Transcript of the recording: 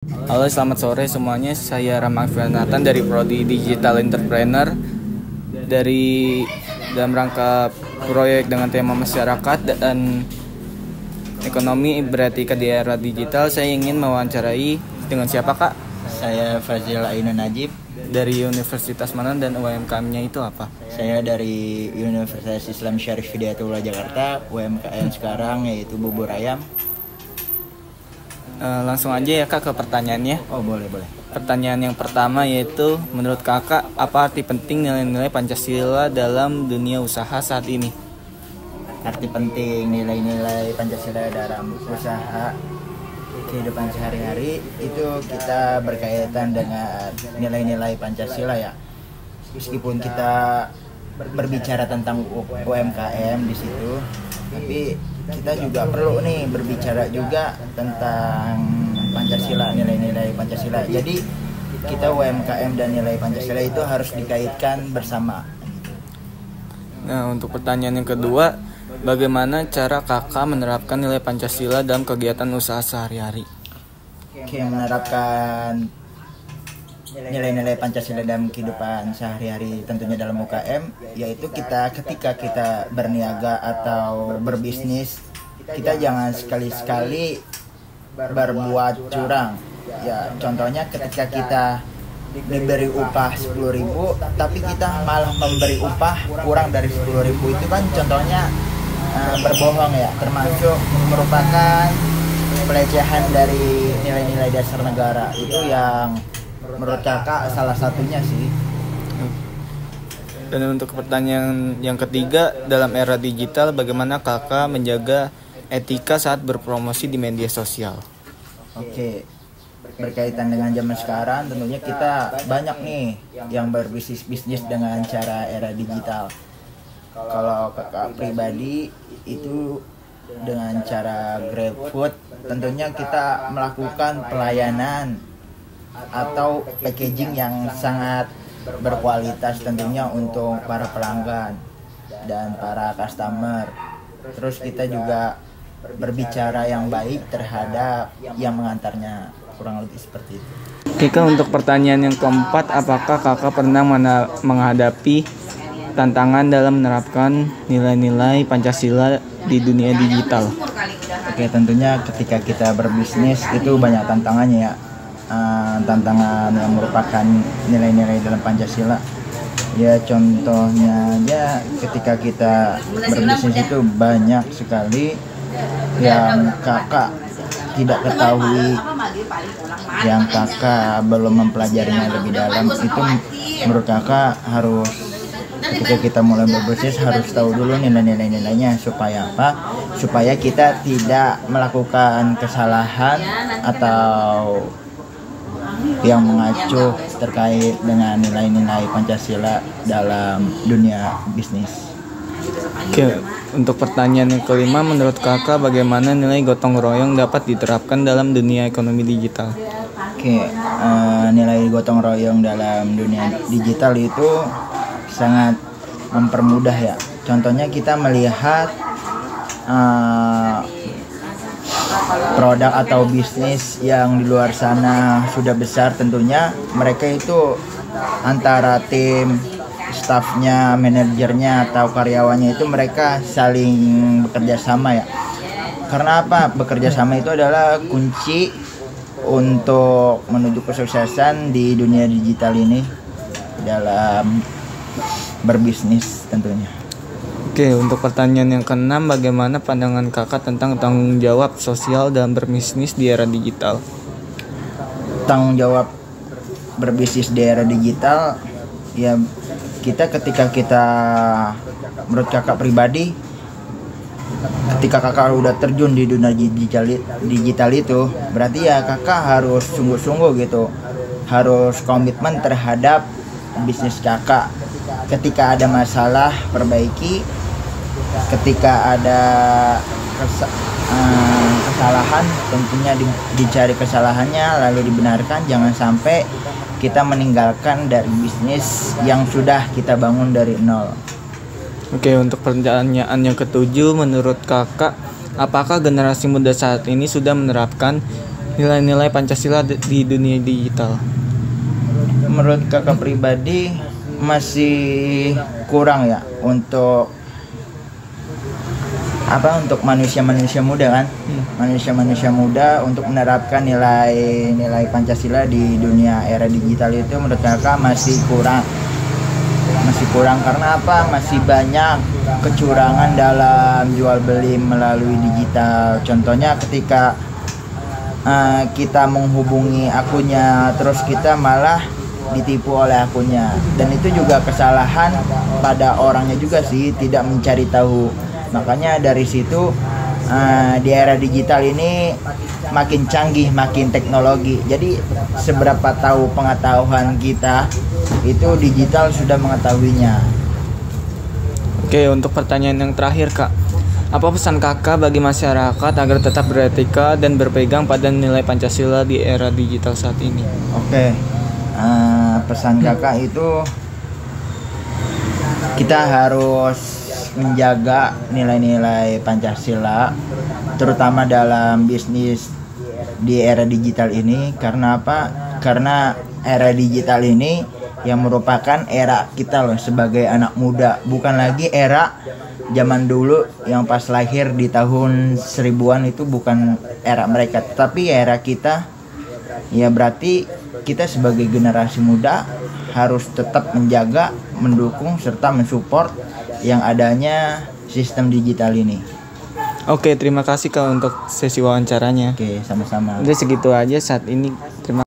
Halo, selamat sore semuanya. Saya Rama Nathan dari Prodi Digital Entrepreneur dari dalam rangka proyek dengan tema masyarakat dan ekonomi beretika di era digital. Saya ingin mewawancarai dengan siapa, Kak? Saya Fazil Ainun Najib. Dari Universitas mana dan UMKM-nya itu apa? Saya dari Universitas Islam Syarif Hidayatullah Jakarta. UMKM sekarang yaitu bubur ayam. Langsung aja ya, Kak, ke pertanyaannya. Oh, boleh. Pertanyaan yang pertama yaitu, menurut Kakak, apa arti penting nilai-nilai Pancasila dalam dunia usaha saat ini? Arti penting nilai-nilai Pancasila dalam usaha kehidupan sehari-hari itu kita berkaitan dengan nilai-nilai Pancasila ya. Meskipun kita berbicara tentang UMKM di situ, tapi kita juga perlu nih berbicara juga tentang Pancasila, nilai-nilai Pancasila. Jadi kita UMKM dan nilai Pancasila itu harus dikaitkan bersama. Nah, untuk pertanyaan yang kedua, bagaimana cara Kakak menerapkan nilai Pancasila dalam kegiatan usaha sehari-hari? Oke, menerapkan nilai-nilai Pancasila dalam kehidupan sehari-hari tentunya dalam UKM, yaitu ketika kita berniaga atau berbisnis, kita jangan sekali-sekali berbuat curang. Ya, contohnya ketika kita diberi upah 10.000 tapi kita malah memberi upah kurang dari 10.000, itu kan contohnya berbohong ya, termasuk merupakan pelecehan dari nilai-nilai dasar negara. Itu yang menurut Kakak salah satunya sih. Dan untuk pertanyaan yang ketiga, dalam era digital bagaimana Kakak menjaga etika saat berpromosi di media sosial? Oke, berkaitan dengan zaman sekarang tentunya kita banyak nih yang berbisnis dengan cara era digital. Kalau Kakak pribadi itu dengan cara GrabFood, tentunya kita melakukan pelayanan atau packaging yang sangat berkualitas tentunya untuk para pelanggan dan para customer. Terus kita juga berbicara yang baik terhadap yang mengantarnya, kurang lebih seperti itu. Oke, Kak, untuk pertanyaan yang keempat, apakah Kakak pernah menghadapi tantangan dalam menerapkan nilai-nilai Pancasila di dunia digital? Oke, tentunya ketika kita berbisnis itu banyak tantangannya ya. Tantangan yang merupakan nilai-nilai dalam Pancasila. Ya, contohnya aja ketika kita berbisnis itu banyak sekali yang Kakak tidak ketahui, yang Kakak belum mempelajarinya lebih dalam. Itu menurut Kakak harus, ketika kita mulai berbisnis harus tahu dulu nilainya supaya apa? Supaya kita tidak melakukan kesalahan atau yang mengacu terkait dengan nilai-nilai Pancasila dalam dunia bisnis. Oke, untuk pertanyaan yang kelima, menurut Kakak bagaimana nilai gotong royong dapat diterapkan dalam dunia ekonomi digital? Oke, nilai gotong royong dalam dunia digital itu sangat mempermudah ya. Contohnya kita melihat produk atau bisnis yang di luar sana sudah besar, tentunya mereka itu antara tim stafnya, manajernya atau karyawannya itu mereka saling bekerja sama ya. Karena apa? Bekerja sama itu adalah kunci untuk menuju kesuksesan di dunia digital ini dalam berbisnis tentunya. Oke, untuk pertanyaan yang keenam, bagaimana pandangan Kakak tentang tanggung jawab sosial dalam berbisnis di era digital? Tanggung jawab berbisnis di era digital, ya ketika kita, menurut Kakak pribadi, ketika Kakak udah terjun di dunia digital itu, berarti ya Kakak harus sungguh-sungguh gitu, harus komitmen terhadap bisnis Kakak. Ketika ada masalah, perbaiki. Ketika ada kesalahan, tentunya dicari kesalahannya lalu dibenarkan. Jangan sampai kita meninggalkan dari bisnis yang sudah kita bangun dari nol. Oke, untuk pertanyaan yang ketujuh, menurut Kakak, apakah generasi muda saat ini sudah menerapkan nilai-nilai Pancasila di dunia digital? Menurut kakak pribadi masih kurang ya untuk manusia-manusia muda kan, manusia-manusia muda untuk menerapkan nilai-nilai Pancasila di dunia era digital itu menurut kakak masih kurang karena apa? Masih banyak kecurangan dalam jual beli melalui digital. Contohnya ketika kita menghubungi akunnya terus kita malah ditipu oleh akunnya, dan itu juga kesalahan pada orangnya juga sih, tidak mencari tahu. Makanya dari situ di era digital ini makin canggih, makin teknologi. Jadi seberapa tahu pengetahuan kita itu digital sudah mengetahuinya. Oke, untuk pertanyaan yang terakhir Kak, apa pesan kakak bagi masyarakat agar tetap beretika dan berpegang pada nilai Pancasila di era digital saat ini? Oke, pesan kakak itu kita harus menjaga nilai-nilai Pancasila, terutama dalam bisnis di era digital ini. Karena apa? Karena era digital ini yang merupakan era kita loh sebagai anak muda, bukan lagi era zaman dulu yang pas lahir di tahun 1000-an, itu bukan era mereka, tapi era kita. Ya berarti kita sebagai generasi muda harus tetap menjaga, mendukung, serta mensupport yang adanya sistem digital ini. Oke, terima kasih Kak untuk sesi wawancaranya. Oke, sama-sama. Udah segitu aja saat ini.